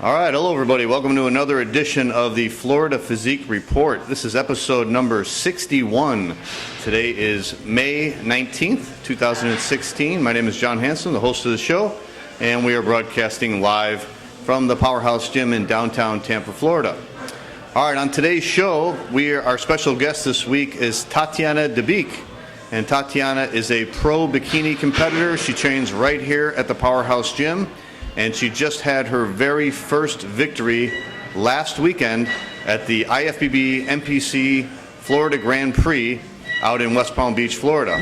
All right, hello everybody. Welcome to another edition of the Florida Physique Report. This is episode number 61. Today is May 19th, 2016. My name is John Hansen, the host of the show, and we are broadcasting live from the Powerhouse Gym in downtown Tampa, Florida. All right, on today's show, our special guest this week is Tatiana Debique. And Tatiana is a pro bikini competitor. She trains right here at the Powerhouse Gym. And she just had her very first victory last weekend at the IFBB NPC Florida Grand Prix out in West Palm Beach, Florida.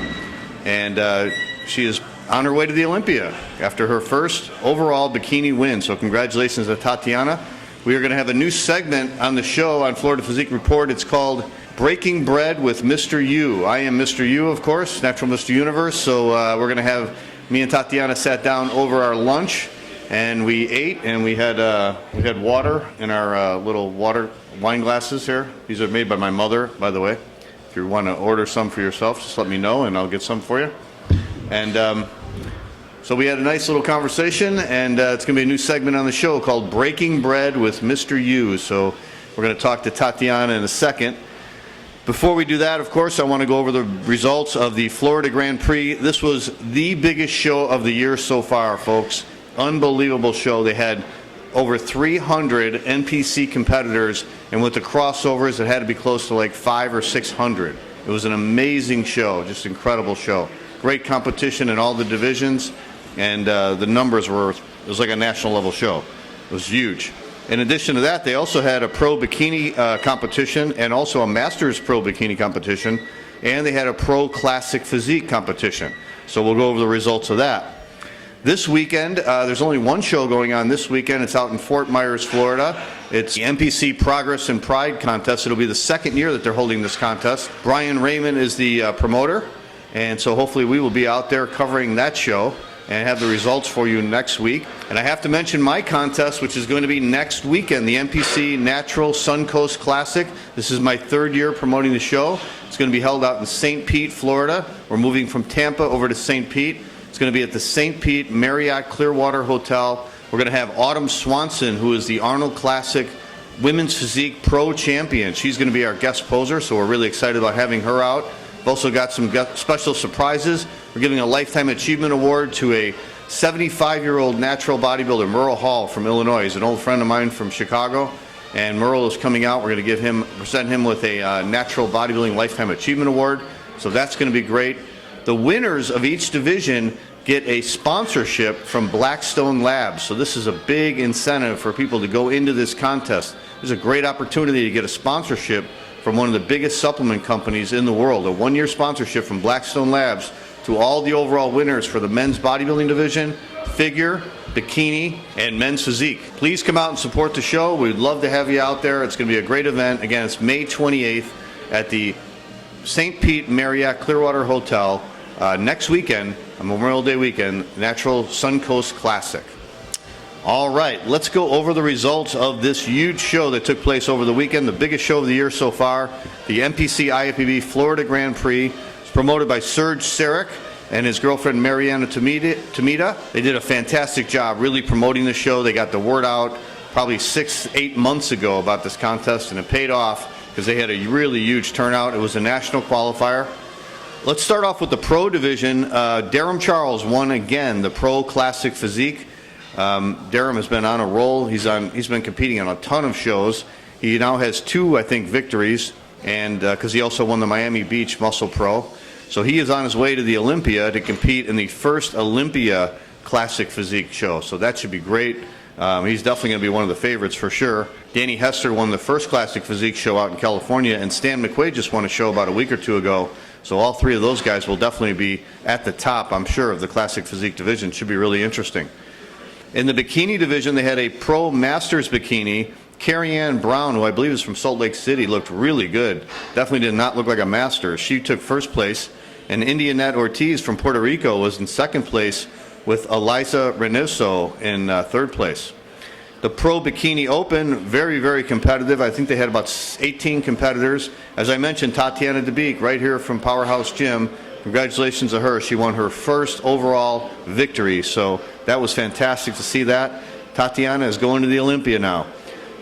And she is on her way to the Olympia after her first overall bikini win. So congratulations to Tatiana. We are going to have a new segment on the show on Florida Physique Report. It's called Breaking Bread with Mr. U. I am Mr. U, of course, Natural Mr. Universe. So we're going to have, me and Tatiana sat down over our lunch. And we ate, and we had water in our little wine glasses here. These are made by my mother, by the way. If you want to order some for yourself, just let me know, and I'll get some for you. And so we had a nice little conversation, and it's going to be a new segment on the show called Breaking Bread with Mr. U. So we're going to talk to Tatiana in a second. Before we do that, of course, I want to go over the results of the Florida Grand Prix. This was the biggest show of the year so far, folks. Unbelievable show. They had over 300 NPC competitors, and with the crossovers, it had to be close to like 500 or 600. It was an amazing show, just incredible show. Great competition in all the divisions, and the numbers were, it was like a national level show. It was huge. In addition to that, they also had a pro bikini competition and also a masters pro bikini competition, and they had a pro classic physique competition. So we'll go over the results of that. This weekend, there's only one show going on this weekend. It's out in Fort Myers, Florida. It's the NPC Progress and Pride contest. It'll be the second year that they're holding this contest. Brian Raymond is the promoter, and so hopefully we will be out there covering that show and have the results for you next week. And I have to mention my contest, which is going to be next weekend, the NPC Natural Suncoast Classic. This is my third year promoting the show. It's going to be held out in St. Pete, Florida. We're moving from Tampa over to St. Pete. It's going to be at the St. Pete Marriott Clearwater Hotel. We're going to have Autumn Swanson, who is the Arnold Classic Women's Physique Pro Champion. She's going to be our guest poser, so we're really excited about having her out. We've also got some special surprises. We're giving a Lifetime Achievement Award to a 75-year-old natural bodybuilder, Merle Hall from Illinois. He's an old friend of mine from Chicago, and Merle is coming out. We're going to present him with a Natural Bodybuilding Lifetime Achievement Award, so that's going to be great. The winners of each division get a sponsorship from Blackstone Labs. So this is a big incentive for people to go into this contest. There's a great opportunity to get a sponsorship from one of the biggest supplement companies in the world. A one-year sponsorship from Blackstone Labs to all the overall winners for the men's bodybuilding division, figure, bikini, and men's physique. Please come out and support the show. We'd love to have you out there. It's going to be a great event. Again, it's May 28th at the St. Pete Marriott Clearwater Hotel next weekend, on Memorial Day weekend, Natural Suncoast Classic. All right, let's go over the results of this huge show that took place over the weekend, the biggest show of the year so far, the NPC IFBB Florida Grand Prix. It's promoted by Serge Sarek and his girlfriend Mariana Tamita. They did a fantastic job really promoting the show. They got the word out probably 6-8 months ago about this contest, and it paid off because they had a really huge turnout. It was a national qualifier. Let's start off with the pro division. Darum Charles won again the Pro Classic Physique. Darum has been on a roll. He's been competing on a ton of shows. He now has 2, I think, victories, and because he also won the Miami Beach Muscle Pro. So he is on his way to the Olympia to compete in the first Olympia Classic Physique show. So that should be great. He's definitely going to be one of the favorites for sure. Danny Hester won the first Classic Physique show out in California, and Stan McQuaid just won a show about a week or two ago. So all three of those guys will definitely be at the top, I'm sure, of the Classic Physique division. Should be really interesting. In the bikini division, they had a Pro Masters bikini. Carrie Ann Brown, who I believe is from Salt Lake City, looked really good. Definitely did not look like a master. She took first place. And Indianette Ortiz from Puerto Rico was in second place, with Eliza Reynoso in third place. The Pro Bikini Open, very, very competitive. I think they had about 18 competitors. As I mentioned, Tatiana Debique, right here from Powerhouse Gym. Congratulations to her. She won her first overall victory. So that was fantastic to see that. Tatiana is going to the Olympia now.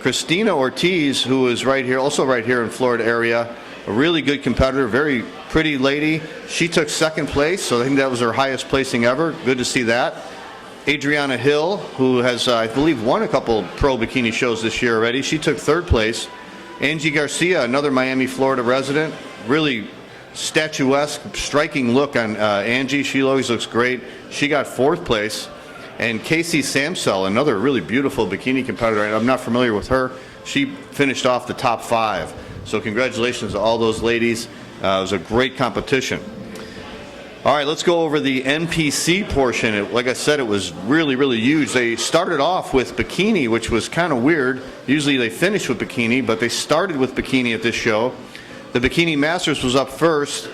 Christina Ortiz, who is right here, also right here in Florida area, a really good competitor, very pretty lady. She took second place, so I think that was her highest placing ever. Good to see that. Adriana Hill, who has, I believe, won a couple pro bikini shows this year already. She took third place. Angie Garcia, another Miami, Florida resident, really statuesque, striking look on Angie. She always looks great. She got fourth place. And Casey Samsell, another really beautiful bikini competitor. I'm not familiar with her. She finished off the top 5. So congratulations to all those ladies. It was a great competition. All right, let's go over the NPC portion. Like I said, it was really, really huge. They started off with bikini, which was kind of weird. Usually they finish with bikini, but they started with bikini at this show. The Bikini Masters was up first.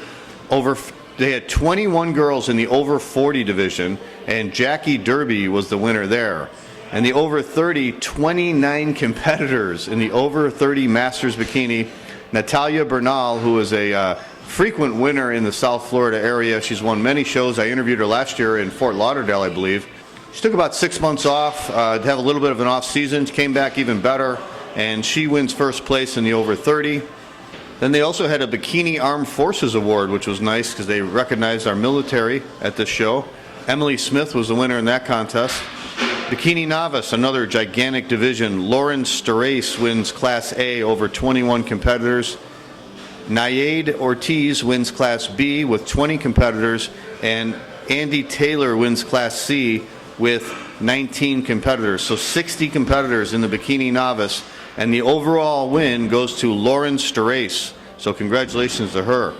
They had 21 girls in the over 40 division, and Jackie Derby was the winner there. And the over 30, 29 competitors in the over 30 Masters bikini. Natalia Bernal, who is a frequent winner in the South Florida area. She's won many shows. I interviewed her last year in Fort Lauderdale, I believe. She took about 6 months off to have a little bit of an off season. She came back even better, and she wins first place in the over 30. Then they also had a Bikini Armed Forces Award, which was nice because they recognized our military at this show. Emily Smith was the winner in that contest. Bikini Novice, another gigantic division. Lauren Starace wins Class A over 21 competitors. Nayade Ortiz wins Class B with 20 competitors. And Andy Taylor wins Class C with 19 competitors. So 60 competitors in the Bikini Novice. And the overall win goes to Lauren Starace. So congratulations to her.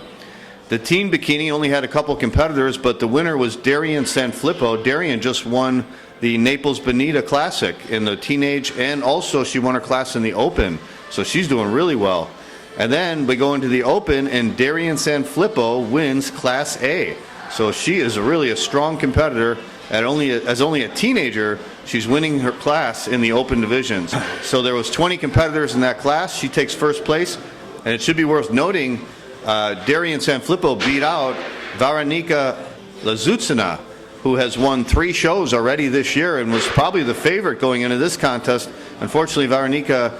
The teen bikini only had a couple competitors, but the winner was Darian Sanfilippo. Darian just won the Naples Bonita Classic in the teenage, and also she won her class in the Open. So she's doing really well. And then we go into the Open, and Darian Sanfilippo wins Class A. So she is really a strong competitor. As only a teenager, she's winning her class in the Open divisions. So there was 20 competitors in that class. She takes first place, and it should be worth noting Darian Sanfilippo beat out Veronika Lazutsina, who has won 3 shows already this year and was probably the favorite going into this contest. Unfortunately, Veronika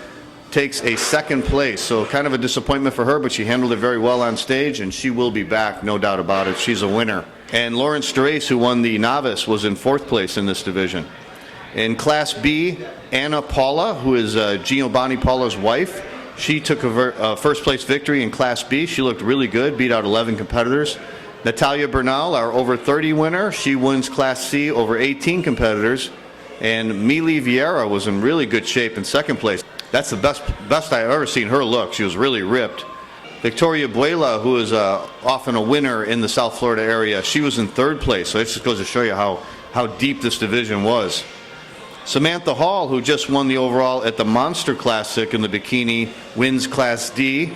takes a second place, so kind of a disappointment for her, but she handled it very well on stage, and she will be back, no doubt about it. She's a winner. And Lauren Starace, who won the novice, was in 4th place in this division. In Class B, Anna Paula, who is Giovanni Paula's wife, she took a first place victory in Class B. She looked really good, beat out 11 competitors. Natalia Bernal, our over 30 winner, she wins Class C over 18 competitors. And Mili Vieira was in really good shape in 2nd place. That's the best I've ever seen her look. She was really ripped. Victoria Buela, who is often a winner in the South Florida area, she was in 3rd place. So it just goes to show you how deep this division was. Samantha Hall, who just won the overall at the Monster Classic in the bikini, wins Class D.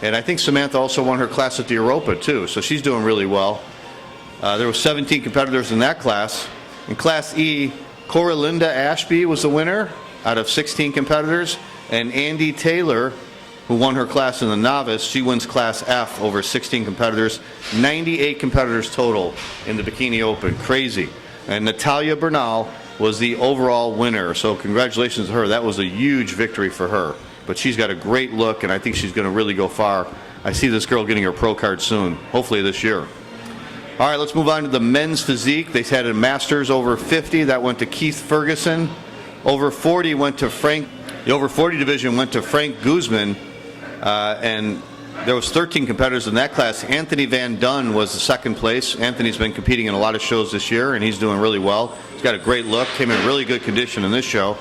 And I think Samantha also won her class at the Europa too, so she's doing really well. There were 17 competitors in that class. In Class E, Coralinda Ashby was the winner out of 16 competitors. And Andy Taylor, who won her class in the novice, she wins Class F over 16 competitors. 98 competitors total in the Bikini Open. Crazy. And Natalia Bernal was the overall winner. So congratulations to her. That was a huge victory for her. But she's got a great look, and I think she's going to really go far. I see this girl getting her pro card soon, hopefully this year. All right, let's move on to the men's physique. They had a Masters over 50. That went to Keith Ferguson. Over 40 went to Frank. The over 40 division went to Frank Guzman, and there was 13 competitors in that class. Anthony Van Dunn was the 2nd place. Anthony's been competing in a lot of shows this year, and he's doing really well. He's got a great look, came in really good condition in this show.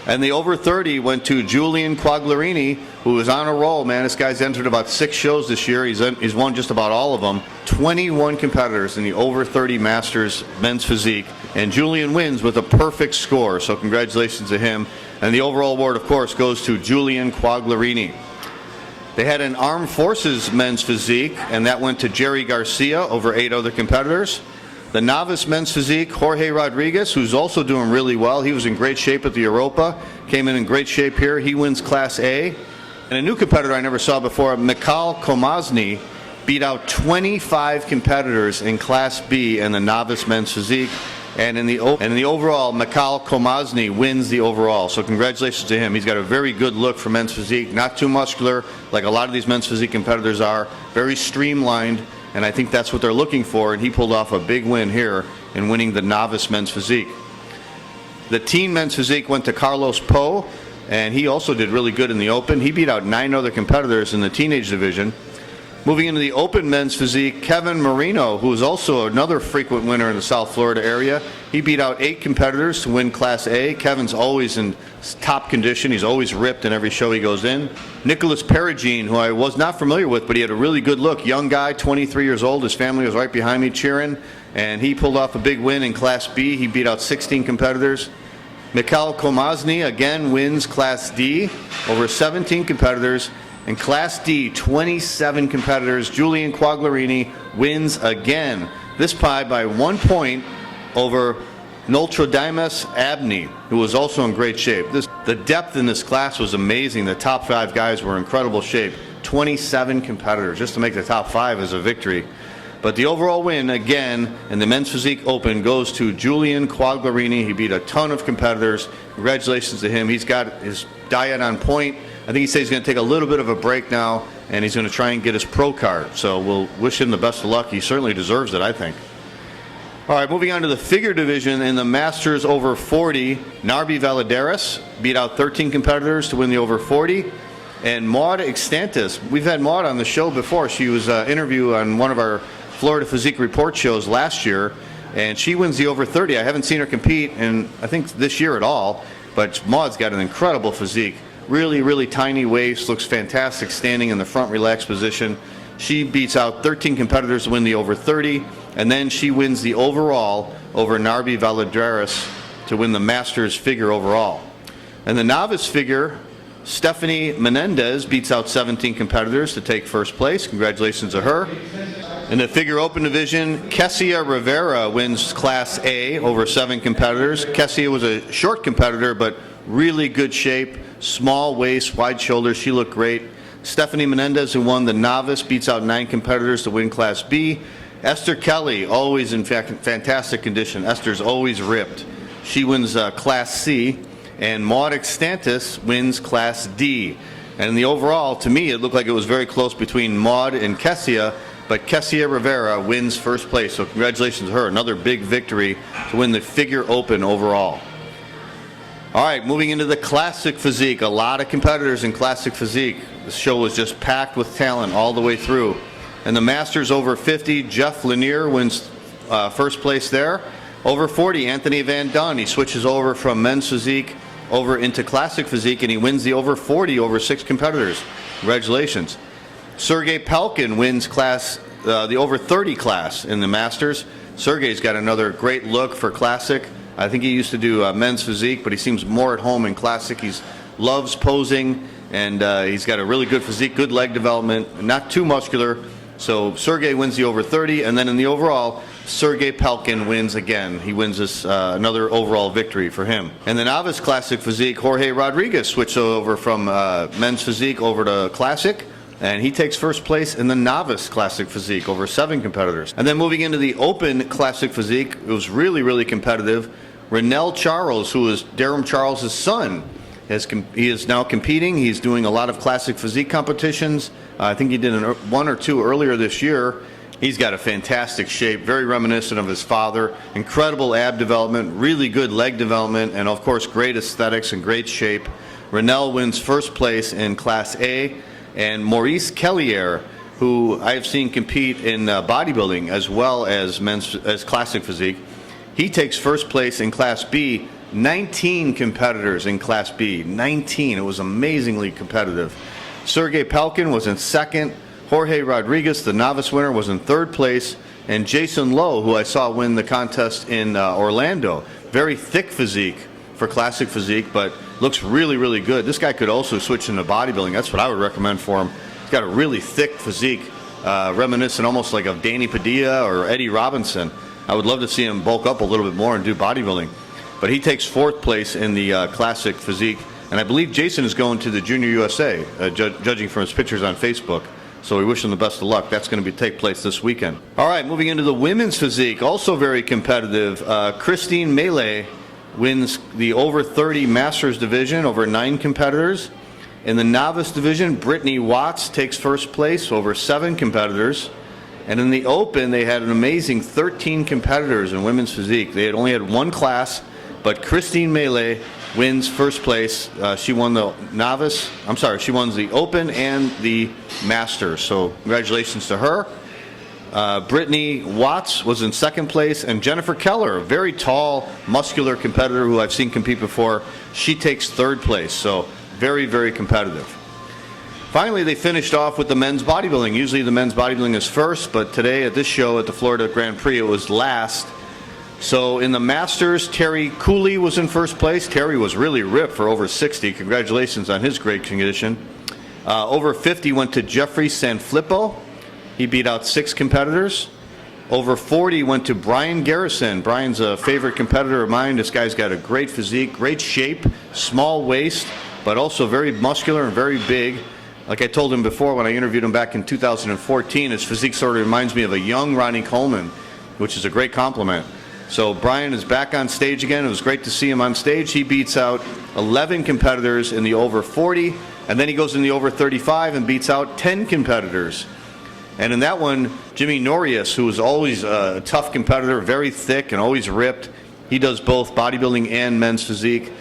And the over 30 went to Julian Quagliarini, who is on a roll, man. This guy's entered about 6 shows this year. He's won just about all of them. 21 competitors in the over 30 Masters men's physique. And Julian wins with a perfect score, so congratulations to him. And the overall award, of course, goes to Julian Quagliarini. They had an Armed Forces men's physique, and that went to Jerry Garcia over 8 other competitors. The novice men's physique, Jorge Rodriguez, who's also doing really well. He was in great shape at the Europa, came in great shape here. He wins Class A. And a new competitor I never saw before, Mikhail Komazny, beat out 25 competitors in Class B in the novice men's physique. And in the overall, Mikhail Komazny wins the overall. So congratulations to him. He's got a very good look for men's physique. Not too muscular, like a lot of these men's physique competitors are. Very streamlined, and I think that's what they're looking for. And he pulled off a big win here in winning the novice men's physique. The teen men's physique went to Carlos Poe, and he also did really good in the open. He beat out 9 other competitors in the teenage division. Moving into the open men's physique, Kevin Marino, who is also another frequent winner in the South Florida area, he beat out 8 competitors to win Class A. Kevin's always in top condition. He's always ripped in every show he goes in. Nicholas Perugine, who I was not familiar with, but he had a really good look. Young guy, 23 years old. His family was right behind me cheering, and he pulled off a big win in Class B. He beat out 16 competitors. Mikhail Komazny again wins Class D over 17 competitors. In Class D, 27 competitors. Julian Quagliarini wins again. This by 1 point over Noltrodimus Abney, who was also in great shape. The depth in this class was amazing. The top 5 guys were in incredible shape. 27 competitors. Just to make the top 5 is a victory. But the overall win, again, in the Men's Physique Open goes to Julian Quagliarini. He beat a ton of competitors. Congratulations to him. He's got his diet on point. I think he says he's going to take a little bit of a break now, and he's going to try and get his pro card. So we'll wish him the best of luck. He certainly deserves it, I think. All right, moving on to the figure division in the Masters over 40. Narbi Valadares beat out 13 competitors to win the over 40. And Maud Extantis, we've had Maud on the show before. She was interviewed on one of our Florida Physique Report shows last year, and she wins the over 30. I haven't seen her compete in, I think, this year at all, but Maud's got an incredible physique. Really, really tiny waist, looks fantastic standing in the front relaxed position. She beats out 13 competitors to win the over 30, and then she wins the overall over Narbi Valadares to win the Masters figure overall. And the novice figure, Stephanie Menendez beats out 17 competitors to take first place. Congratulations to her. In the figure open division, Kessia Rivera wins Class A over 7 competitors. Kessia was a short competitor, but really good shape, small waist, wide shoulders. She looked great. Stephanie Menendez, who won the novice, beats out 9 competitors to win Class B. Esther Kelly, always in fantastic condition. Esther's always ripped. She wins Class C. And Maud Extantis wins Class D. And in the overall, to me, it looked like it was very close between Maud and Kessia, but Kessia Rivera wins first place. So congratulations to her. Another big victory to win the figure open overall. All right, moving into the classic physique. A lot of competitors in classic physique. The show was just packed with talent all the way through. And the Masters over 50, Jeff Lanier wins first place there. Over 40, Anthony Van Dunn. He switches over from men's physique over into classic physique, and he wins the over 40 over 6 competitors. Congratulations. Sergey Pelkin wins the over 30 class in the Masters. Sergey's got another great look for classic. I think he used to do men's physique, but he seems more at home in classic. He loves posing, and he's got a really good physique, good leg development, not too muscular. So Sergey wins the over 30, and then in the overall, Sergey Pelkin wins again. He wins this another overall victory for him. And the novice classic physique, Jorge Rodriguez switched over from men's physique over to classic, and he takes first place in the novice classic physique over 7 competitors. And then moving into the open classic physique, it was really, really competitive. Renell Charles, who is Darum Charles' son, he is now competing. He's doing a lot of classic physique competitions. I think he did 1 or 2 earlier this year. He's got a fantastic shape, very reminiscent of his father. Incredible ab development, really good leg development, and of course great aesthetics and great shape. Renell wins first place in Class A, and Maurice Kellier, who I have seen compete in bodybuilding as well as classic physique, he takes first place in Class B. 19 competitors in Class B. 19. It was amazingly competitive. Sergey Pelkin was in second. Jorge Rodriguez, the novice winner, was in third place. And Jason Lowe, who I saw win the contest in Orlando. Very thick physique for classic physique, but looks really, really good. This guy could also switch into bodybuilding. That's what I would recommend for him. He's got a really thick physique, reminiscent almost like of Danny Padilla or Eddie Robinson. I would love to see him bulk up a little bit more and do bodybuilding. But he takes fourth place in the classic physique. And I believe Jason is going to the Junior USA, judging from his pictures on Facebook. So we wish them the best of luck. That's going to take place this weekend. All right, moving into the women's physique, also very competitive. Christine Melee wins the over 30 Masters division, over 9 competitors. In the novice division, Brittany Watts takes first place, over 7 competitors. And in the Open, they had an amazing 13 competitors in women's physique. They had only had one class, but Christine Melee wins first place. She won the she won the Open and the Masters. So congratulations to her. Brittany Watts was in second place, and Jennifer Keller, a very tall, muscular competitor who I've seen compete before, she takes third place. So very, very competitive. Finally, they finished off with the men's bodybuilding. Usually the men's bodybuilding is first, but today at this show at the Florida Grand Prix, it was last. So in the Masters, Terry Cooley was in first place. Terry was really ripped for over 60. Congratulations on his great condition. Over 50 went to Jeffrey Sanfilippo. He beat out 6 competitors. Over 40 went to Brian Garrison. Brian's a favorite competitor of mine. This guy's got a great physique, great shape, small waist, but also very muscular and very big. Like I told him before when I interviewed him back in 2014, his physique sort of reminds me of a young Ronnie Coleman, which is a great compliment. So Brian is back on stage again. It was great to see him on stage. He beats out 11 competitors in the over 40, and then he goes in the over 35 and beats out 10 competitors. And in that one, Jimmy Norius, who is always a tough competitor, very thick and always ripped, he does both bodybuilding and men's physique.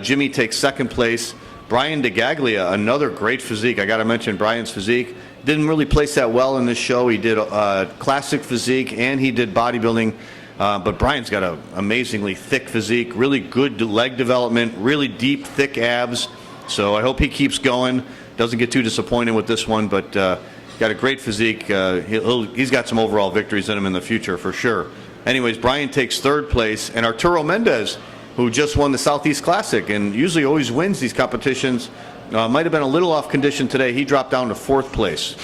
Jimmy takes second place. Brian DeGaglia, another great physique. I got to mention Brian's physique. Didn't really place that well in this show. He did classic physique and he did bodybuilding. But Brian's got an amazingly thick physique, really good leg development, really deep, thick abs. So I hope he keeps going. Doesn't get too disappointed with this one, but got a great physique. He's got some overall victories in him in the future for sure. Anyways, Brian takes third place, and Arturo Mendez, who just won the Southeast Classic and usually always wins these competitions, might have been a little off condition today. He dropped down to fourth place.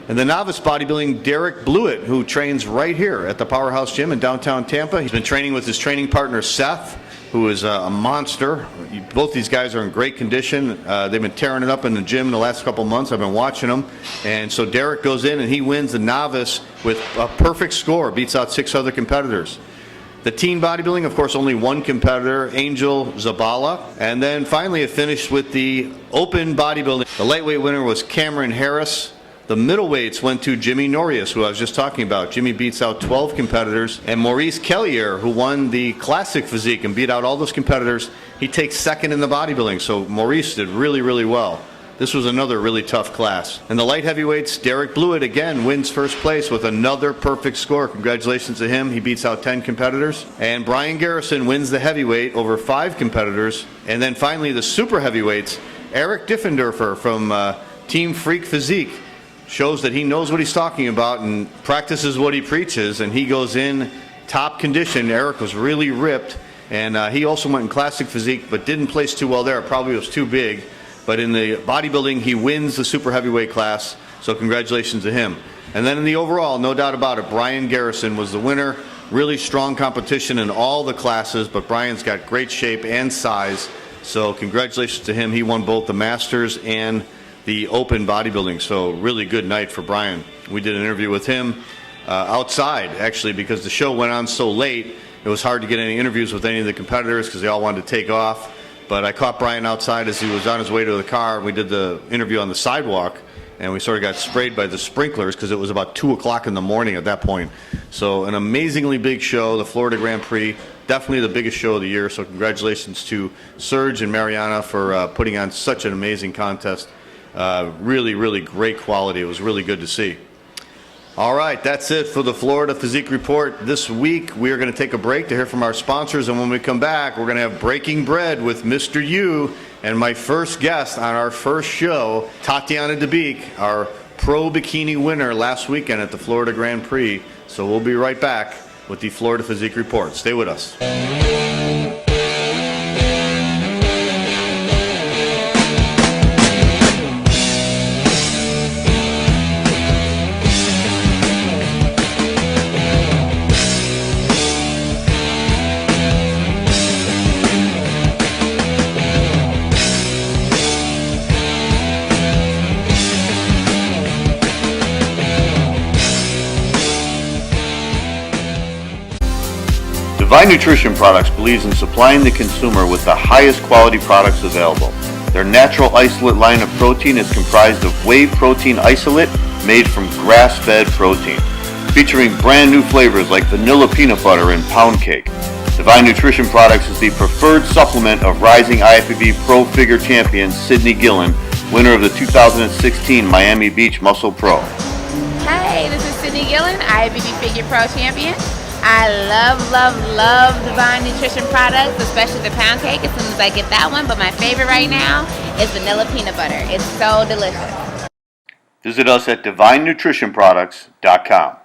And the novice bodybuilding, Derek Blewett, who trains right here at the Powerhouse Gym in downtown Tampa. He's been training with his training partner, Seth, who is a monster. Both these guys are in great condition. They've been tearing it up in the gym the last couple months. I've been watching them. And so Derek goes in and he wins the novice with a perfect score, beats out 6 other competitors. The teen bodybuilding, of course, only one competitor, Angel Zabala. And then finally it finished with the open bodybuilding. The lightweight winner was Cameron Harris. The middleweights went to Jimmy Norius, who I was just talking about. Jimmy beats out 12 competitors. And Maurice Kellier, who won the classic physique and beat out all those competitors, he takes second in the bodybuilding. So Maurice did really, really well. This was another really tough class. And the light heavyweights, Derek Blewett again wins first place with another perfect score. Congratulations to him. He beats out 10 competitors. And Brian Garrison wins the heavyweight over 5 competitors. And then finally the super heavyweights, Eric Diffenderfer from Team Freak Physique shows that he knows what he's talking about and practices what he preaches, and he goes in top condition. Eric was really ripped, and he also went in classic physique but didn't place too well there. Probably was too big. But in the bodybuilding, he wins the super heavyweight class, so congratulations to him. And then in the overall, no doubt about it, Brian Garrison was the winner. Really strong competition in all the classes, but Brian's got great shape and size, so congratulations to him. He won both the Masters and the open bodybuilding, so really good night for Brian. We did an interview with him outside, actually, because the show went on so late, it was hard to get any interviews with any of the competitors because they all wanted to take off. But I caught Brian outside as he was on his way to the car. We did the interview on the sidewalk, and we sort of got sprayed by the sprinklers because it was about 2 o'clock in the morning at that point. So an amazingly big show, the Florida Grand Prix, definitely the biggest show of the year. So congratulations to Serge and Mariana for putting on such an amazing contest. Really, really great quality. It was really good to see. All right, that's it for the Florida Physique Report. This week, we are going to take a break to hear from our sponsors, and when we come back, we're going to have Breaking Bread with Mr. U and my first guest on our first show, Tatiana Debique, our pro bikini winner last weekend at the Florida Grand Prix. So we'll be right back with the Florida Physique Report. Stay with us. Divine Nutrition Products believes in supplying the consumer with the highest quality products available. Their natural isolate line of protein is comprised of whey protein isolate made from grass-fed protein, featuring brand new flavors like vanilla peanut butter and pound cake. Divine Nutrition Products is the preferred supplement of rising IFBB Pro Figure champion Sydney Gillen, winner of the 2016 Miami Beach Muscle Pro. Hey, this is Sydney Gillen, IFBB Figure Pro champion. I love Divine Nutrition products, especially the pound cake as soon as I get that one, but my favorite right now is vanilla peanut butter. It's so delicious. Visit us at divinenutritionproducts.com.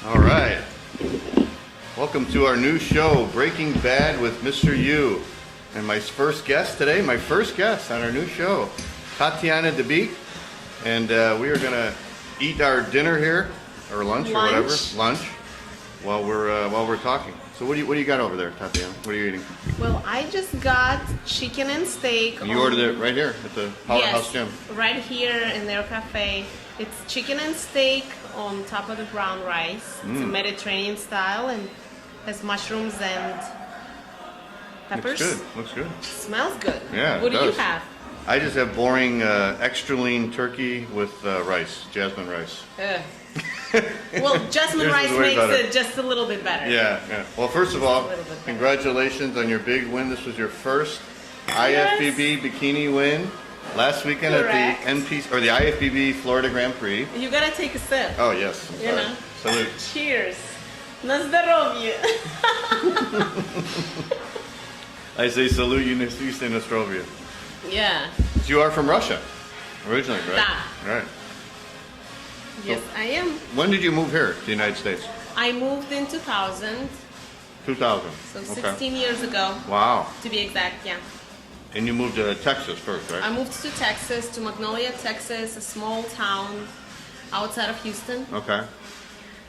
All right. Welcome to our new show, Breaking Bad with Mr. U. And my first guest today, on our new show, Tatiana Debique. And we are going to eat our dinner here, or lunch, or whatever, while we're talking. So what do you got over there, Tatiana? What are you eating? Well, I just got chicken and steak. You ordered it right here at the Powerhouse Gym. Right here in their cafe. It's chicken and steak on top of the brown rice. It's a Mediterranean style and has mushrooms and peppers. Looks good. Smells good. Yeah, What do you have? I just have boring extra lean turkey with rice, jasmine rice. Well, jasmine rice makes it just a little bit better. Yeah. Well, first of all, congratulations on your big win. This was your first IFBB Bikini win last weekend at the the IFBB Florida Grand Prix. You gotta take a sip. Oh yes. You know. Salute. Cheers. Na zdrowie. I say salute, you say Nostrovia. Yeah. You are from Russia, originally, right? Da. Right. Yes, I am. When did you move here to the United States? I moved in 2000. 2000. So 16 years ago. Wow. To be exact, yeah. And you moved to Texas first, right? I moved to Texas, to Magnolia, Texas, a small town outside of Houston. Okay.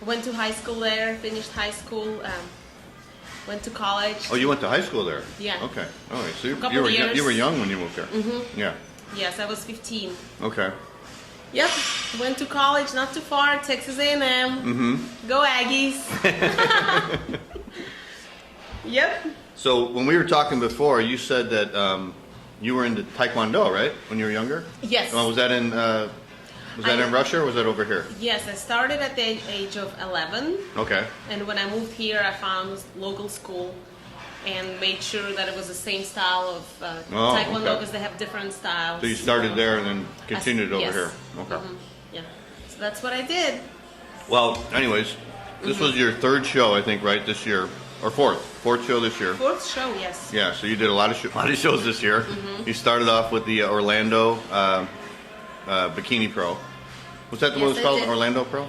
Went to high school there, finished high school, went to college. Oh, you went to high school there? Yeah. Okay. All right. So you were young when you moved there. Mm-hmm. Yeah. Yes, I was 15. Okay. Yep. Went to college, not too far, Texas A&M. Mm-hmm. Go Aggies. Yep. So when we were talking before, you said that you were into Taekwondo, right? When you were younger? Yes. Was that in Russia or was that over here? Yes, I started at the age of 11. Okay. And when I moved here, I found local school and made sure that it was the same style of Taekwondo because they have different styles. So you started there and then continued over here. Okay. Mm-hmm. Yeah. So that's what I did. Well, anyways, this was your third show, I think, right, this year. Or fourth show this year. Fourth show, yes. Yeah, so you did a lot of shows this year. Mm-hmm. You started off with the Orlando Bikini Pro. Was that the one it was called? Orlando Pro?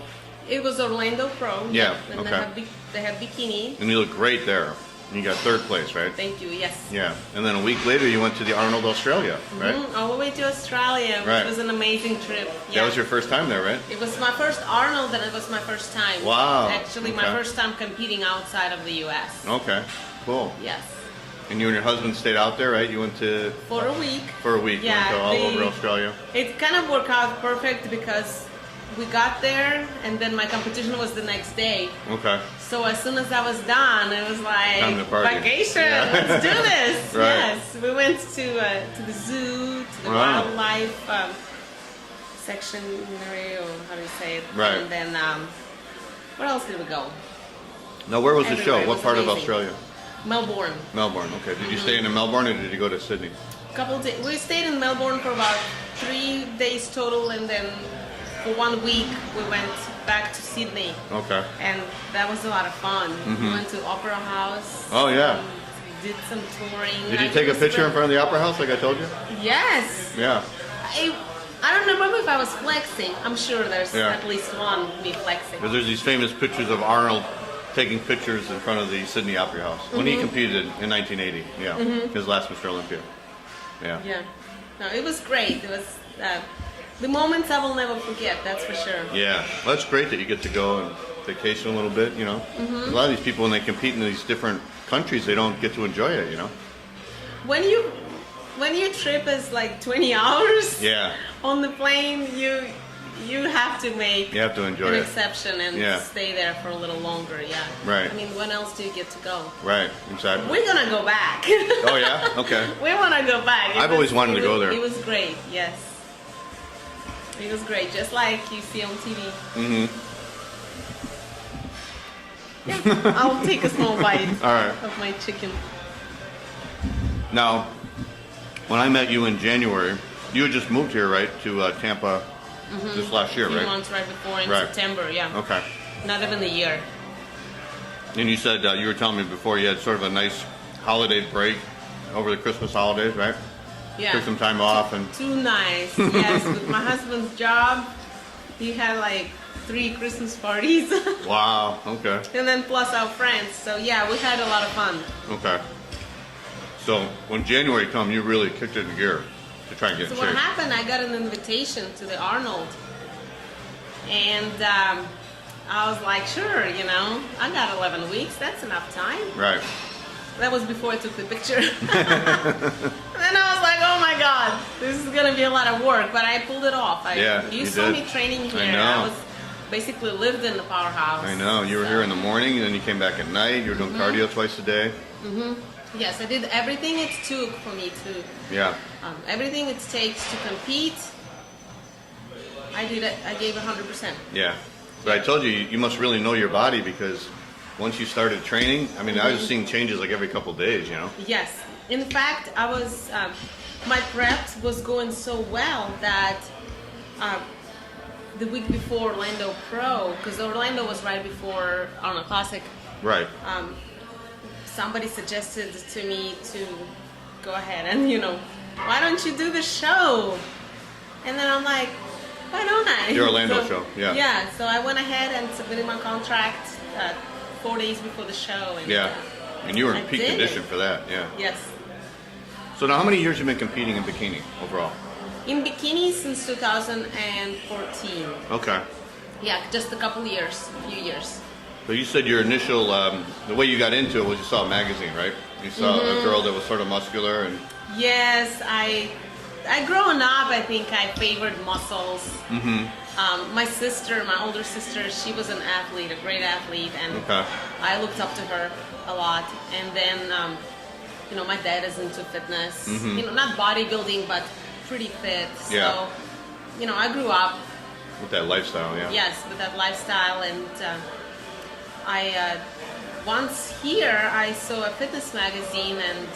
It was Orlando Pro. Yeah, and okay. They have Bikini. And you look great there. And you got third place, right? Thank you, yes. Yeah, and then a week later you went to the Arnold, Australia, right? Mm-hmm. All the way to Australia, which was an amazing trip. Yeah. That was your first time there, right? It was my first Arnold and it was my first time. Wow. Actually, my first time competing outside of the U.S. Okay, cool. Yes. And you and your husband stayed out there, right? You went to For a week. for a week. Yeah, You went to all over Australia. It kind of worked out perfect because we got there and then my competition was the next day. Okay. So as soon as I was done, it was like Time to party. vacation. Yeah. Let's do this. Right. Yes, we went to the zoo, to the Wow. wildlife sectionary, or how do you say it? Right. And then where else did we go? Now, where was the Everywhere. show? It What was part of amazing. Australia? Melbourne. Melbourne. Okay. Did you stay in Melbourne or did you go to Sydney? Couple days. We stayed in Melbourne for about 3 days total, and then for 1 week we went back to Sydney, Okay. and that was a lot of fun. We went to Opera House. Oh, yeah. Did some touring. Did you take a picture in front of the Opera House like I told you? Yes. Yeah. I don't remember if I was flexing. I'm sure there's Yeah. at least one me flexing. Because there's these famous pictures of Arnold taking pictures in front of the Sydney Opera House when he competed in 1980. Yeah. His last Mr. Olympia. Yeah. Yeah. No, it was great. It was the moments I will never forget. That's for sure. Yeah. Well, that's great that you get to go and vacation a little bit, you know. A lot of these people, when they compete in these different countries, they don't get to enjoy it, you know. When your trip is like 20 hours Yeah. on the plane, you have to make You have to enjoy an it. exception and Yeah. stay there for a little longer. Yeah. Right. I mean, when else do you get to go? Right. Exactly. We're gonna go back. Oh, yeah? Okay. We wanna go back. I've always wanted to go there. It was great. Yes. It was great, just like you see on TV. Mm-hmm. Yeah, I'll take a small bite All right. of my chicken. Now, when I met you in January, you had just moved here, right, to Tampa this last year, A few right? months right before in Right. September, yeah. Okay. Not even a year. And you said you were telling me before you had sort of a nice holiday break over the Christmas holidays, right? Yeah. Took some time off and Too nice. Yes, with my husband's job, he had like 3 Christmas parties. wow. Okay. And then plus our friends. So yeah, we had a lot of fun. Okay. So when January come, you really kicked it in gear to try and get So in what shape. happened, I got an invitation to the Arnold. And I was like, sure, you know, I got 11 weeks. That's enough time. Right. That was before I took the picture. And then I was like, oh my God, this is going to be a lot of work. But I pulled it off. Yeah, you you saw did. me training here. I know. was basically lived in the powerhouse. I know. You were here in the morning, and then you came back at night. You were doing cardio twice a day. Yes, I did everything it took for me to, Yeah. everything it takes to compete. I did it. I gave 100%. Yeah. But I told you, you must really know your body because once you started training, I mean, I was seeing changes like every couple of days, you know? Yes. In fact, I was, my prep was going so well that the week before Orlando Pro, because Orlando was right before Arnold Classic, Right. somebody suggested to me to go ahead and, you know, why don't you do the show? And then I'm like, why don't I? The Orlando show, yeah. Yeah, so I went ahead and submitted my contract 4 days before the show. And, Yeah. And you were in I peak did. condition for that, yeah. Yes. So now how many years have you been competing in bikini overall? In bikini since 2014. Okay. Yeah, just a couple years, a few years. So you said your initial, the way you got into it was you saw a magazine, right? You saw a girl that was sort of muscular and... Yes, I growing up, I think I favored muscles. My sister, my older sister, she was an athlete, a great athlete, and Okay. I looked up to her a lot. And then, you know, my dad is into fitness. You know, not bodybuilding, but pretty fit. So, Yeah. you know, I grew up, With that lifestyle, yeah. yes, with that lifestyle. And once here, I saw a fitness magazine, and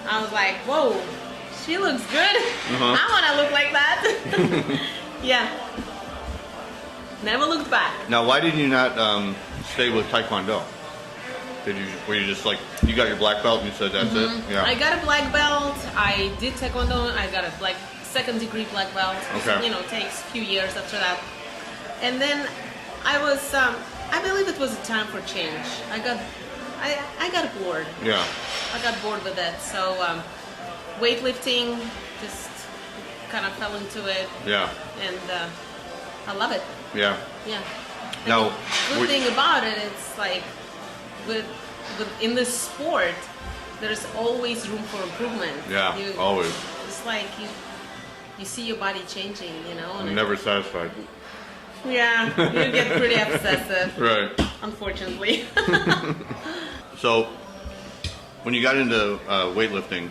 I was like, whoa, she looks good. I want to look like that. Yeah. Never looked back. Now, why did you not stay with Taekwondo? Were you just like, you got your black belt and you said that's it? Yeah. I got a black belt. I did Taekwondo. I got a second-degree black belt. Okay. You know, takes a few years after that. And then I was, I believe it was a time for change. I got bored. Yeah. I got bored with it. So weightlifting, just kind of fell into it. Yeah. And I love it. Yeah. Yeah. Now, Good thing about it, it's like in this sport, there's always room for improvement. Yeah, always. It's like you see your body changing, you know. I'm never satisfied. Yeah, you get pretty obsessive. Right. Unfortunately. So, when you got into weightlifting,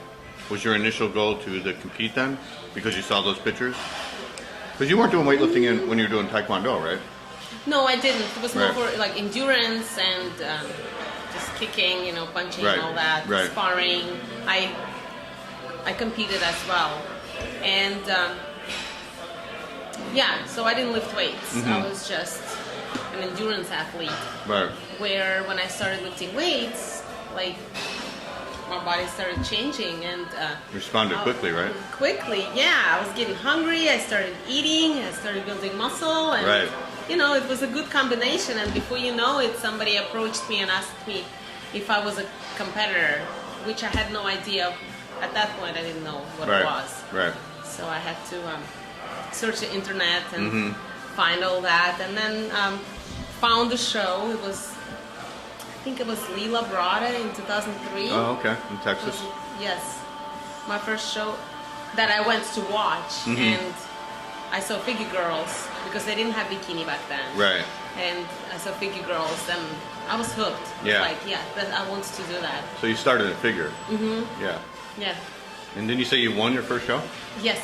was your initial goal to compete then? Because you saw those pictures? Because you weren't doing weightlifting when you were doing Taekwondo, right? No, I didn't. It was more Right. for like endurance and just kicking, you know, punching Right. and all that, Right. sparring. I competed as well, and yeah, so I didn't lift weights. I was just an endurance athlete. Right. Where when I started lifting weights, like my body started changing and Responded quickly, right? quickly, yeah. I was getting hungry. I started eating. I started building muscle, and Right. you know, it was a good combination. And before you know it, somebody approached me and asked me if I was a competitor, which I had no idea. At that point, I didn't know what Right. it was. Right. So I had to search the internet and find all that, and then found the show. It was, I think it was Lila Brada in 2003. Oh, okay. In Texas. Yes, my first show that I went to watch, and I saw Figure Girls because they didn't have Bikini back then. Right. And I saw Figure Girls, and I was hooked. Yeah. Like, yeah, I want to do that. So you started at figure. Yeah. Yeah. And didn't you say you won your first show? Yes.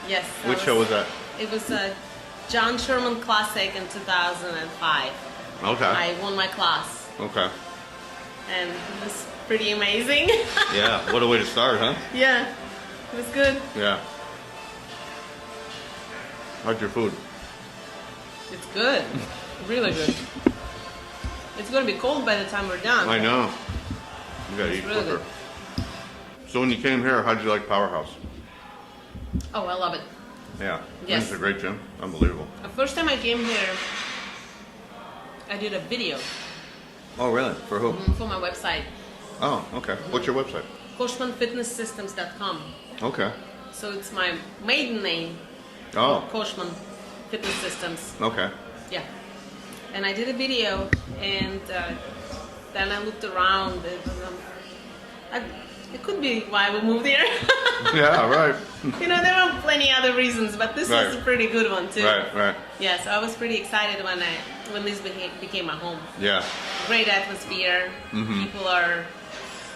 Yes. Which show was that? It was a John Sherman Classic in 2005. Okay. I won my class, Okay. and it was pretty amazing. Yeah. What a way to start, huh? Yeah, it was good. Yeah. How's your food? It's good. Really good. It's going to be cold by the time we're done. I know. You gotta It's eat really quicker. good. So when you came here, how'd you like Powerhouse? Oh, I love it. Yeah. Yes. It's a great gym. Unbelievable. The first time I came here, I did a video Oh, really? For who? for my website, Oh, okay. What's your website? KoshmanFitnessSystems.com. Okay. So it's my maiden name, Oh, Koshman Fitness Systems. okay. Yeah. And I did a video, and then I looked around. It could be why we moved here. Yeah, right. You know, there were plenty other reasons, but this was Right. a pretty good one too. Right. Yeah, so I was pretty excited when this became my home. Yeah. Great atmosphere. People are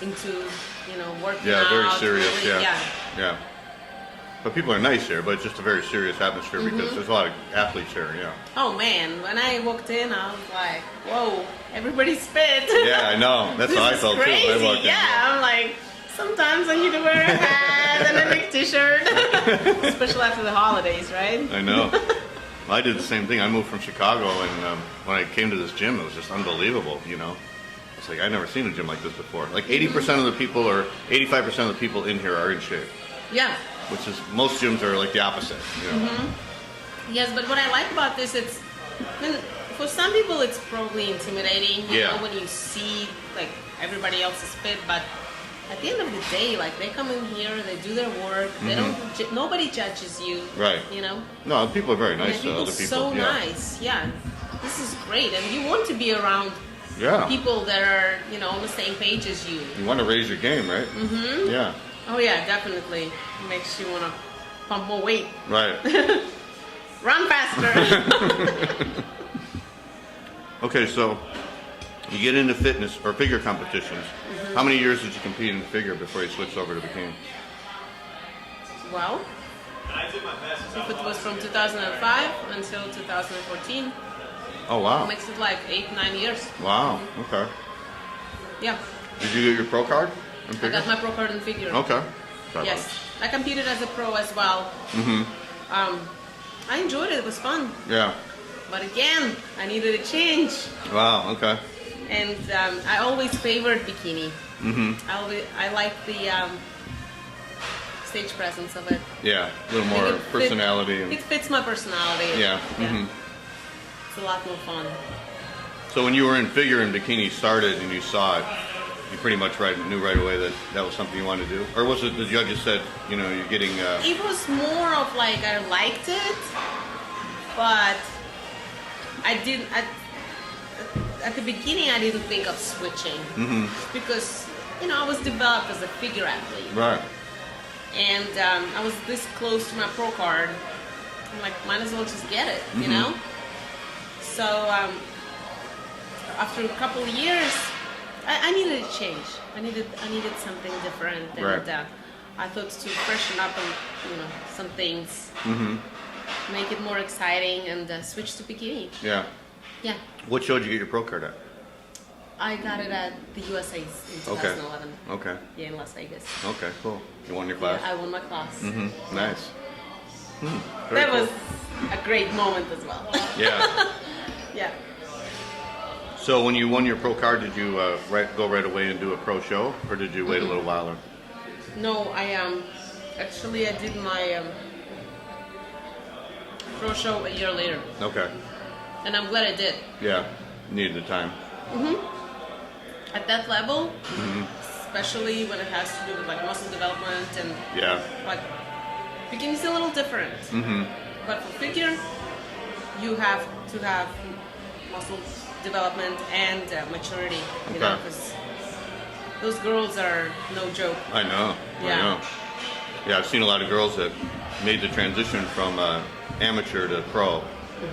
into, you know, working Yeah, out. very serious. really- Yeah. Yeah. But people are nice here, but it's just a very serious atmosphere because there's a lot of athletes here, yeah. Oh man, when I walked in, I was like, whoa, everybody's fit. Yeah, I know. That's This how I is felt too when I crazy. walked in. Yeah, I'm like, sometimes I need to wear a hat and a big t-shirt, especially after the holidays, right? I know. I did the same thing. I moved from Chicago, and when I came to this gym, it was just unbelievable, you know. It's like, I'd never seen a gym like this before. Like 80% of the people or 85% of the people in here are in shape, Yeah. which is, most gyms are like the opposite, you know. Yes, but what I like about this, for some people it's probably intimidating, you Yeah. know, when you see like everybody else is fit, but at the end of the day, like they come in here, they do their work, they don't, nobody judges you, Right. you know. No, people are very nice Yeah, to people other people. so yeah. nice, yeah. This is great, and you want to be around Yeah. people that are, you know, on the same page as you. You want to raise your game, right? Mm-hmm. Yeah. Oh yeah, definitely. It makes you want to pump more weight, Right. run faster. Okay, so you get into fitness or figure competitions. How many years did you compete in figure before you switched over to bikini? Well, if it was from 2005 until 2014, Oh, wow. makes it like 8-9 years. Wow. Okay. Yeah, Did you get your pro card in I figure? got my pro card in figure. Okay. Sorry Yes, I competed as a pro as well. I enjoyed it. It was fun. about it. Yeah. But again, I needed a change, Wow. Okay. and I always favored bikini. I like the stage presence of it. Yeah. A little I think more it personality. It fits my personality. Yeah. It's a lot more fun. So when you were in figure and bikini started and you saw it, you pretty much knew right away that that was something you wanted to do? Or was it the judges said, you know, you're getting... It was more of like I liked it, but I didn't. At the beginning, I didn't think of switching because I was developed as a figure athlete. Right. And I was this close to my pro card. I'm like, might as well just get it, you know? So after a couple of years, I needed a change. I needed something different. And Right. I thought to freshen up on, some things, make it more exciting, and switch to bikini. Yeah. Yeah. What show did you get your pro card at? I got it at the USA's in 2011. Okay. Yeah, in Las Vegas. Okay, cool. You won your class? Yeah, I won my class. Nice. Very That cool. was a great moment as well. Yeah. Yeah. So when you won your pro card, did you go right away and do a pro show, or did you wait a little while? No, I actually I did my pro show a year later, Okay. and I'm glad I did. Yeah. Needed the time. At that level, especially when it has to do with like muscle development and Yeah. like bikini's a little different. But for figure, you have to have muscle development and maturity, Okay. because those girls are no joke. I know. Yeah. I know. Yeah, I've seen a lot of girls that made the transition from amateur to pro,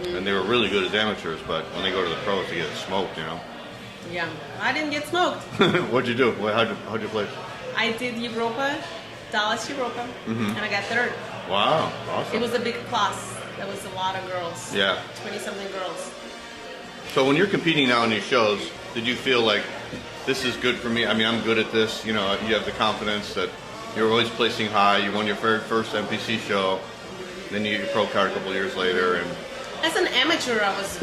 and they were really good as amateurs, but when they go to the pros, they get smoked, Yeah, I didn't get smoked. What'd you do? How'd you place? I did Europa, Dallas Europa, and I got third. Wow, awesome. It was a big class. There was a lot of girls. Yeah. 20-something girls. So when you're competing now in these shows, did you feel like this is good for me? I mean, I'm good at this. You have the confidence that you're always placing high. You won your very first NPC show, then you get your pro card a couple of years later, and As an amateur, I was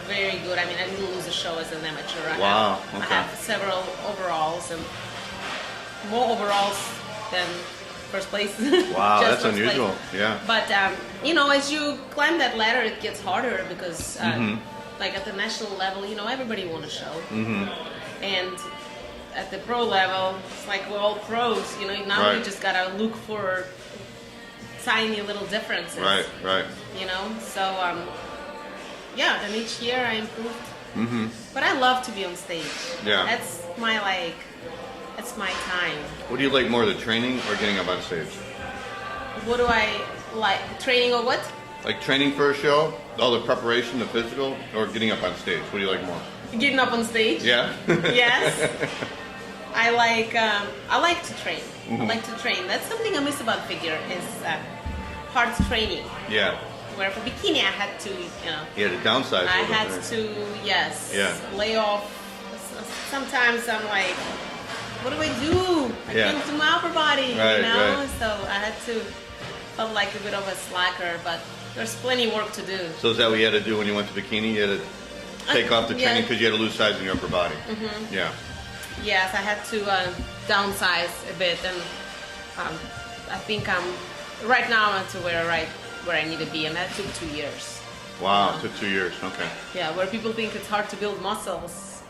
very good. I mean, I didn't lose a show as an amateur. Wow, I okay. have several overalls, and more overalls than first place. wow, Just that's first unusual. place. Yeah. But as you climb that ladder, it gets harder because, like at the national level, everybody won a show, and at the pro level, it's like we're all pros. Now Right. you just gotta look for tiny little differences. Right. So yeah, and each year I improved. But I love to be on stage. Yeah. That's my time. What do you like more, the training or getting up on stage? What do I like? Training or what? Like training for a show, all the preparation, the physical, or getting up on stage? What do you like more? Getting up on stage. Yeah. Yes. I like to train. I like to train. That's something I miss about figure is hard training. Yeah. Where for bikini I had to, You had to downsize. I a little had bit. to, yes, Yeah. lay off. Sometimes I'm like, what do I do? I Yeah. can't do my upper body, Right, right. So I had to, felt like a bit of a slacker, but there's plenty work to do. So is that what you had to do when you went to bikini? You had to take off the yeah. training because you had to lose size in your upper body. Yeah. Yes, I had to downsize a bit, and I think right now I'm to where I need to be, and that took 2 years. Wow, it took 2 years. Okay. Yeah, where people think it's hard to build muscles.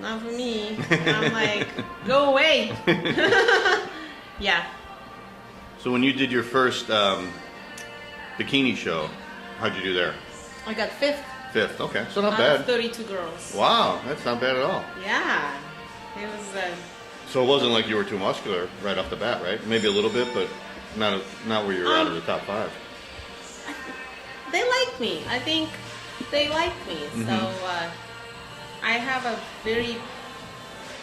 Not for me. I'm like, go away. Yeah. So when you did your first bikini show, how'd you do there? I got fifth. Fifth. Okay, so not Out of bad. 32 girls. Wow, that's not bad at all. Yeah. It was, So it wasn't like you were too muscular right off the bat, right? Maybe a little bit, but not where you were out of the top 5. they like me. I think they like me. So I have a very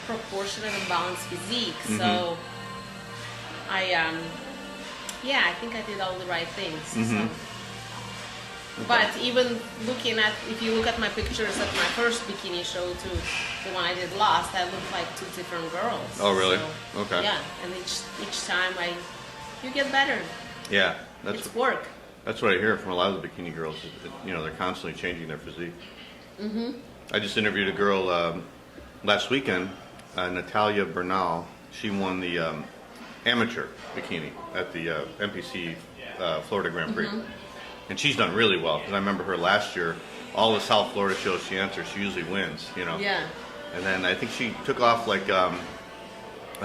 proportionate and balanced physique. So I think I did all the right things. So. But even if you look at my pictures at my first bikini show to the one I did last, I looked like 2 different girls. Oh, really? So, Okay. Yeah, and each time you get better. Yeah, It's work. that's what I hear from a lot of the bikini girls. They're constantly changing their physique. I just interviewed a girl last weekend, Natalia Bernal. She won the amateur bikini at the NPC Florida Grand Prix. And she's done really well, because I remember her last year, all the South Florida shows she enters, she usually wins, Yeah. And then I think she took off like, I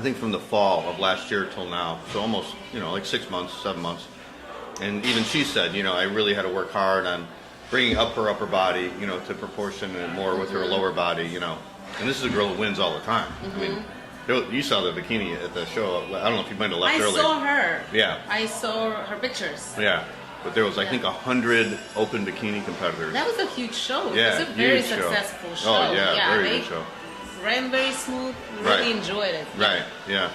think from the fall of last year till now, so almost, like 6 months, 7 months. And even she said, I really had to work hard on bringing up her upper body, to proportion it more with her lower body, And this is a girl who wins all the time. I mean, you saw the bikini at the show. I don't know if you might have left I earlier. saw her. Yeah. I saw her pictures. Yeah. But there was, I think, 100 open bikini competitors. That was a huge show. Yeah, It was a very huge show. successful show. Oh, yeah, very they good show. ran very smooth. Really enjoyed it. Right, yeah.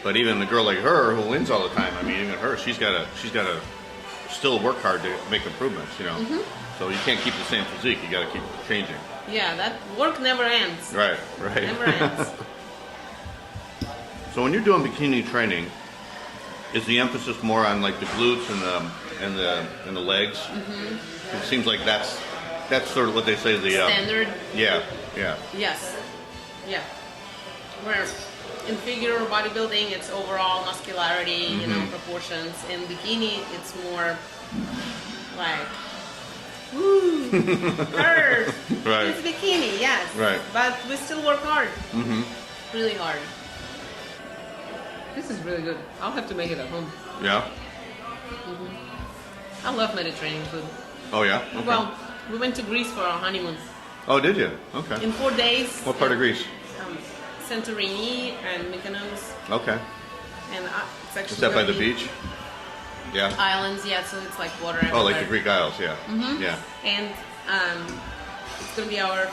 But even a girl like her who wins all the time, I mean, even her, she's got to still work hard to make improvements, you know. So you can't keep the same physique. You got to keep changing. Yeah, that work never ends. Right. Never ends. So when you're doing bikini training, is the emphasis more on like the glutes and the legs? It seems like that's sort of what they say the Standard. Yeah. Yes. Yeah. Where in figure bodybuilding, it's overall muscularity, you know, proportions. In bikini, it's more like, woo, curve. Right. It's bikini, yes. Right. But we still work hard. Really hard. This is really good. I'll have to make it at home. Yeah. I love Mediterranean food. Oh yeah. Okay. Well, we went to Greece for our honeymoon. Oh, did you? Okay. In 4 days. What part of Greece? Santorini and Mykonos. Okay. And it's actually Is that by gonna the be beach? Yeah. Islands, yeah, so it's like water everywhere. Oh, like the Greek Isles, yeah. Yeah. And it's going to be our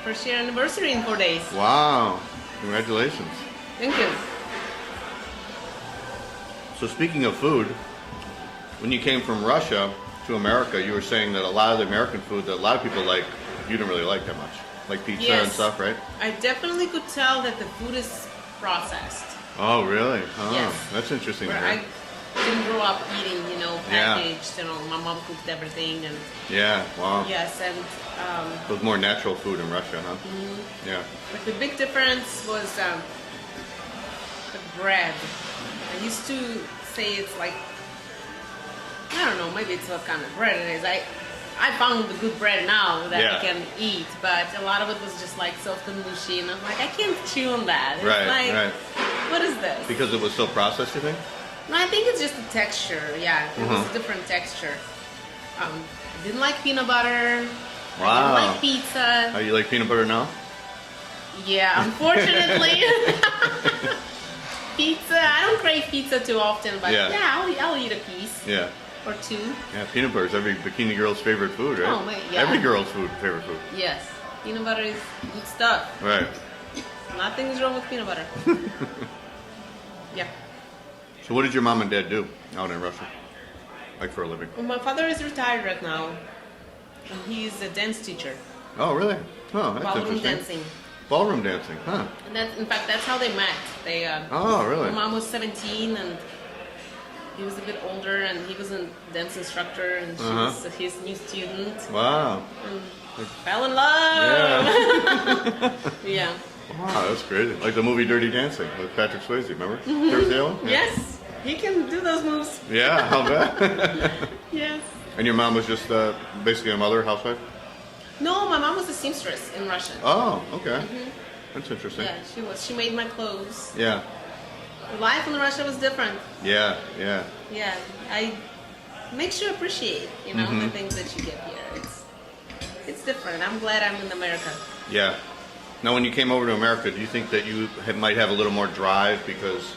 first year anniversary in 4 days. Wow. Congratulations. Thank you. So speaking of food, when you came from Russia to America, you were saying that a lot of the American food that a lot of people like, you didn't really like that much. Like pizza and Yes. stuff, right? I definitely could tell that the food is processed. Oh, really? Oh, Yes. that's interesting. to Where hear. I didn't grow up eating, you know, Yeah. packaged, you know, my mom cooked everything and Yeah, wow. yes, and It was more natural food in Russia, huh? Yeah. but the big difference was the bread. I used to say it's like, I don't know, maybe it's what kind of bread it is. I found the good bread now that I can eat, but a lot of it was just like soft and mushy, and I'm like, I can't chew on that. It's like, what is this? Because it was so processed, you think? No, I think it's just the texture. Yeah, it was a different texture. I didn't like peanut butter. I Wow. didn't like pizza. Oh, you like peanut butter now? Yeah, unfortunately. Pizza, I don't crave pizza too often, but Yeah. I'll eat a piece Yeah. or two. Yeah, peanut butter is every bikini girl's favorite food, right? Oh, yeah. Every girl's favorite food. Yes, peanut butter is good stuff. Right. Nothing's wrong with peanut butter. Yeah. So what did your mom and dad do out in Russia? Like for a living? Well, my father is retired right now, and he's a dance teacher. Oh, really? Oh, that's Ballroom interesting. dancing. Ballroom dancing, huh? And in fact, that's how they met. They. Oh, really? My mom was 17, and he was a bit older, and he was a dance instructor, and she was his new student. Wow. And fell in love. Yeah. Yeah. Wow, that's crazy. Like the movie Dirty Dancing with Patrick Swayze, remember? You ever see that one? Yeah. Yes, he can do those moves. Yeah, how bad? Yes. And your mom was just basically a mother, housewife? No, my mom was a seamstress in Russia. Oh, okay. That's interesting. Yeah, she was. She made my clothes. Yeah. Life in Russia was different. Yeah, yeah. Yeah, I makes you appreciate, you know, the things that you get here. It's different. I'm glad I'm in America. Yeah. Now, when you came over to America, do you think that you might have a little more drive because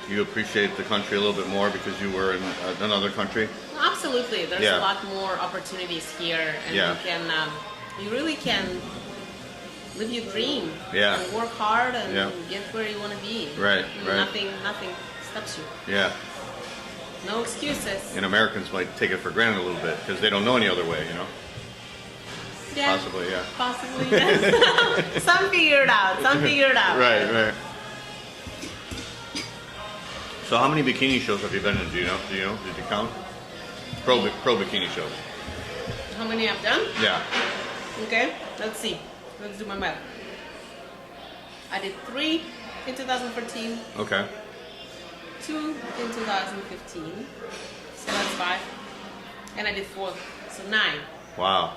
you appreciate the country a little bit more because you were in another country? Absolutely. There's a lot more opportunities here, and you really can live your dream. Yeah. And work hard and get where you want to be. Right, And right. Nothing stops you. Yeah. No excuses. And Americans might take it for granted a little bit because they don't know any other way, you know? Yeah. Possibly, yeah. Possibly, yes. Some figure it out. Right, right. So how many bikini shows have you been in? Do you know? Did you count? Pro bikini shows. How many I've done? Yeah. Okay, let's see. Let's do my math. I did 3 in 2014, Okay. 2 in 2015, so that's 5. And I did 4, so 9. Wow.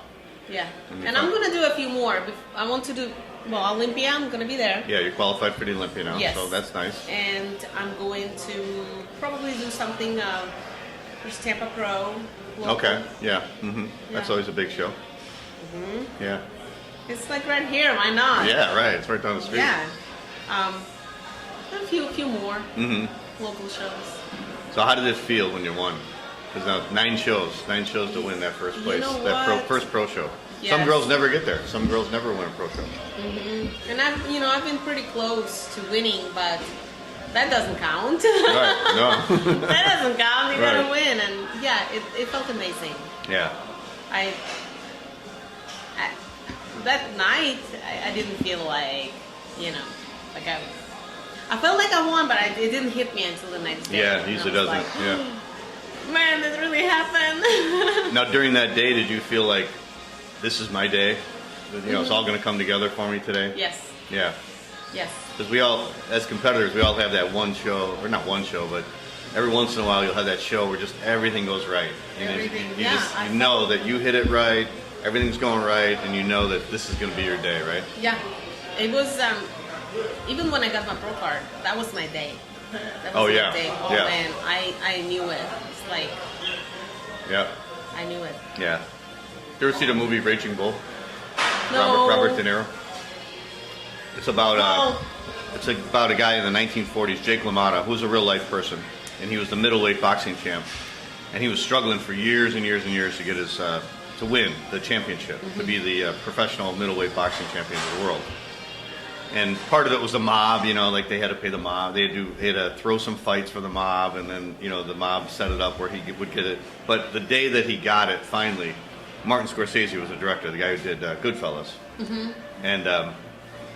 Yeah. And And I'm going to do a few more. I want to do, Olympia, I'm going to be there. Yeah, you're qualified for the Olympia now, Yes. so that's nice. And I'm going to probably do something for Tampa Pro. Local. Okay. Yeah. That's Yeah. always a big show. Yeah. It's like right here. Why not? Yeah, right. It's right down the street. Yeah. A few more Mm-hmm. local shows. So how did it feel when you won? Because now 9 shows to win that first place, know that what? first pro show. Yes. Some girls never get there. Some girls never win a pro show. And I've been pretty close to winning, but that doesn't count. Right? No. That doesn't count. You Right. gotta win, and yeah, it felt amazing. Yeah. I that night I didn't feel like, like I felt like I won, but it didn't hit me until the next day. Yeah, it And I usually was doesn't. like, Yeah. Man, this really happened. Now during that day, did you feel like this is my day? It's all going to come together for me today. Yes. Yeah. Yes. Because we all, as competitors, we all have that one show, or not one show, but every once in a while you'll have that show where just everything goes right. And Everything, you yeah, just I you know that you hit it right, everything's going right, and you know that this is going to be your day, right? Yeah. It was even when I got my pro card, that was my day. That was Oh, my yeah. day. Oh Yeah. man, I knew it. It's like Yeah. I knew it. Yeah. You ever see the movie Raging Bull? No. Robert De Niro. It's about No. it's about a guy in the 1940s, Jake LaMotta, who was a real life person, and he was the middleweight boxing champ, and he was struggling for years and years and years to get his to win the championship, to be the professional middleweight boxing champion of the world. And part of it was the mob, like they had to pay the mob. They had to throw some fights for the mob, and then the mob set it up where he would get it. But the day that he got it, finally, Martin Scorsese was the director, the guy who did Goodfellas, and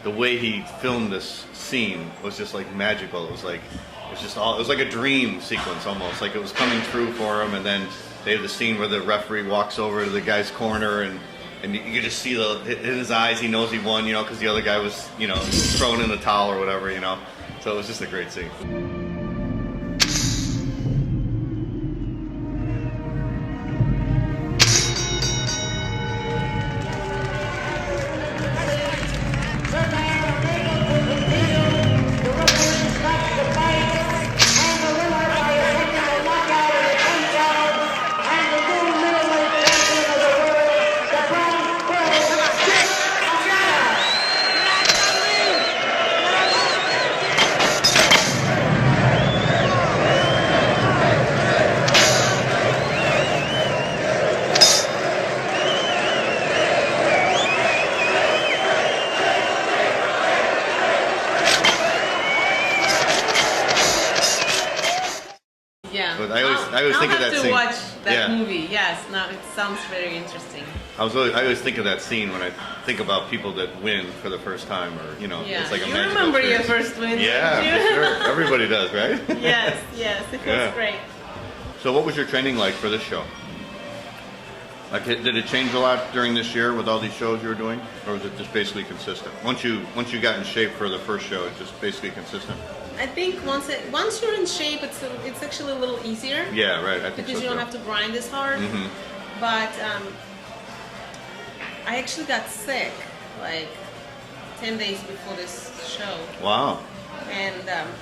the way he filmed this scene was just like magical. It was like a dream sequence almost, like it was coming through for him. And then they have the scene where the referee walks over to the guy's corner, and you can just see in his eyes he knows he won, because the other guy was thrown in the towel or whatever, So it was just a great scene. I always think of that scene. I'll have to watch that movie. Yes, no, it sounds very interesting. I always think of that scene when I think about people that win for the first time, or Yeah. it's like a you magical remember experience. your first win? Yeah, don't you? for sure. Everybody does, right? Yes, it was Yeah. great. So, what was your training like for this show? Like, did it change a lot during this year with all these shows you were doing, or was it just basically consistent? Once you got in shape for the first show, it's just basically consistent. I think once you're in shape, it's actually a little easier. Yeah, right. I think Because so, you don't too. have to grind as hard. But I actually got sick like 10 days before this show, Wow. and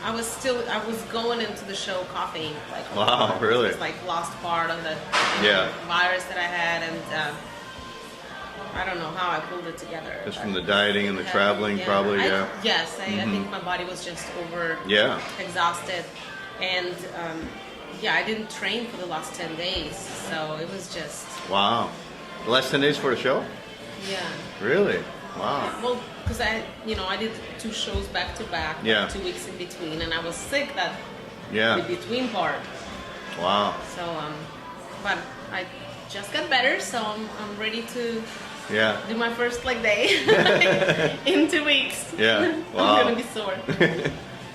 I was going into the show coughing like. Wow, really? It's like lost part of the Yeah. virus that I had, and I don't know how I pulled it together. Just but from the dieting and the yeah, traveling, probably, yeah. Yes, I think my body was just Yeah. exhausted, and I didn't train for the last 10 days, so it was just Wow. The last 10 days for the show? yeah. Really? Wow. Well, because I did 2 shows back to back, Yeah. 2 weeks in between, and I was sick that Yeah. in between part. Wow. So but I just got better, so I'm ready to Yeah. do my first leg day in 2 weeks. Yeah. Wow. I'm gonna be sore.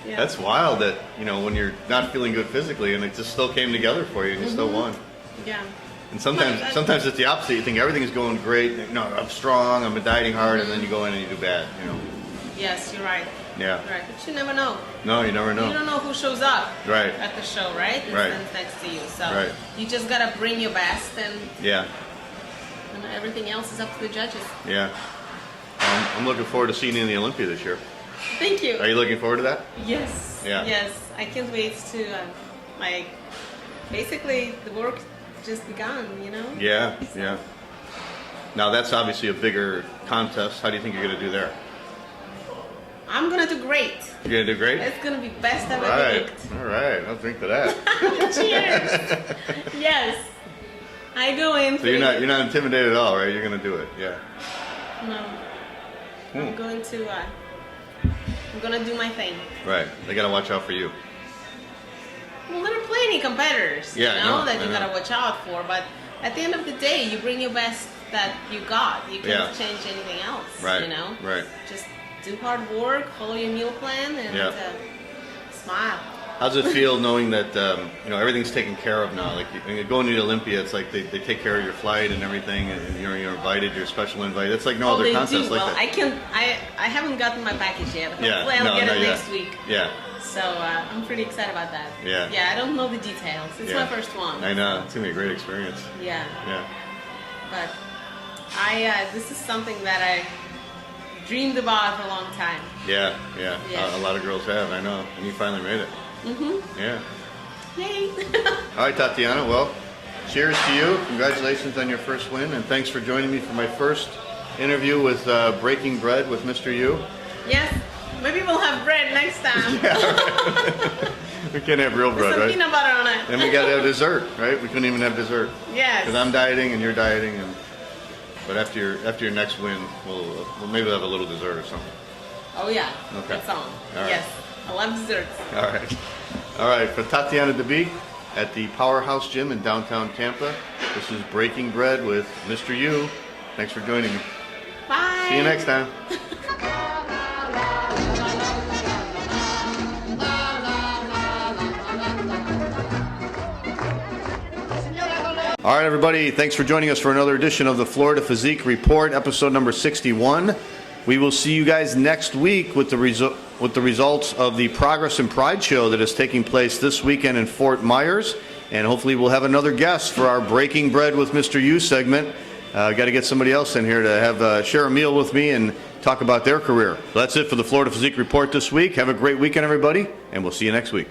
Yeah. That's wild that, when you're not feeling good physically and it just still came together for you and you still won. Yeah. And sometimes it's the opposite. You think everything's going great. I'm strong, I'm dieting hard, and then you go in and you do bad, Yes, you're right. Yeah. You're right. But you never know. No, you never know. You don't know who shows up Right. at the show, right? And Right. stands next to you. So Right. you just gotta bring your best, and Yeah. everything else is up to the judges. Yeah. I'm looking forward to seeing you in the Olympia this year. Thank you. Are you looking forward to that? Yes. Yeah. Yes. I can't wait to basically the work just begun, Yeah. Yeah. Now that's obviously a bigger contest. How do you think you're going to do there? I'm gonna do great. You're going to do great? It's gonna be best I've ever Right. looked. All right. I'll drink to that. Cheers. Yes. I go in. So you're not intimidated at all, right? You're going to do it. Yeah. No. I'm going to. I'm gonna do my thing. Right. They got to watch out for you. Well, there are plenty competitors, Yeah, you know, I know, that I you know. gotta watch out for. But at the end of the day, you bring your best that you got. You can't Yeah. change anything else. Right. You know. Right. Just do hard work, follow your meal plan, and Yeah. smile. How's it feel knowing that everything's taken care of now? Like when you going to the Olympia, it's like they take care of your flight and everything, and you're invited, you're special invite. It's like no other they contest do. like Well, that. I haven't gotten my package yet. Yeah, Hopefully I'll no, get not it yet. next week. Yeah, So I'm pretty excited about that. Yeah. Yeah, I don't know the details. It's yeah. my first one. I know. It's gonna be a great experience. Yeah. Yeah. But this is something that I dreamed about for a long time. Yeah. Yeah. A lot of girls have. I know, and you finally made it. Yeah. Yay! All right, Tatiana. Well, cheers to you. Congratulations on your first win, and thanks for joining me for my first interview with Breaking Bread with Mr. U. Yes, maybe we'll have bread next time. We can't have real With bread, some right? peanut butter on it. And we got to have dessert, right? We couldn't even have dessert Yes. because I'm dieting and you're dieting, but after your next win, we'll maybe have a little dessert or something. Oh yeah. Okay. That's on. All right. Yes. I love desserts. All right. For Tatiana Debique at the Powerhouse Gym in downtown Tampa, this is Breaking Bread with Mr. U. Thanks for joining me. Bye. See you next time. All right, everybody. Thanks for joining us for another edition of the Florida Physique Report, episode number 61. We will see you guys next week with the results of the Progress and Pride show that is taking place this weekend in Fort Myers, and hopefully we'll have another guest for our Breaking Bread with Mr. U segment. Got to get somebody else in here to have share a meal with me and talk about their career. That's it for the Florida Physique Report this week. Have a great weekend, everybody, and we'll see you next week.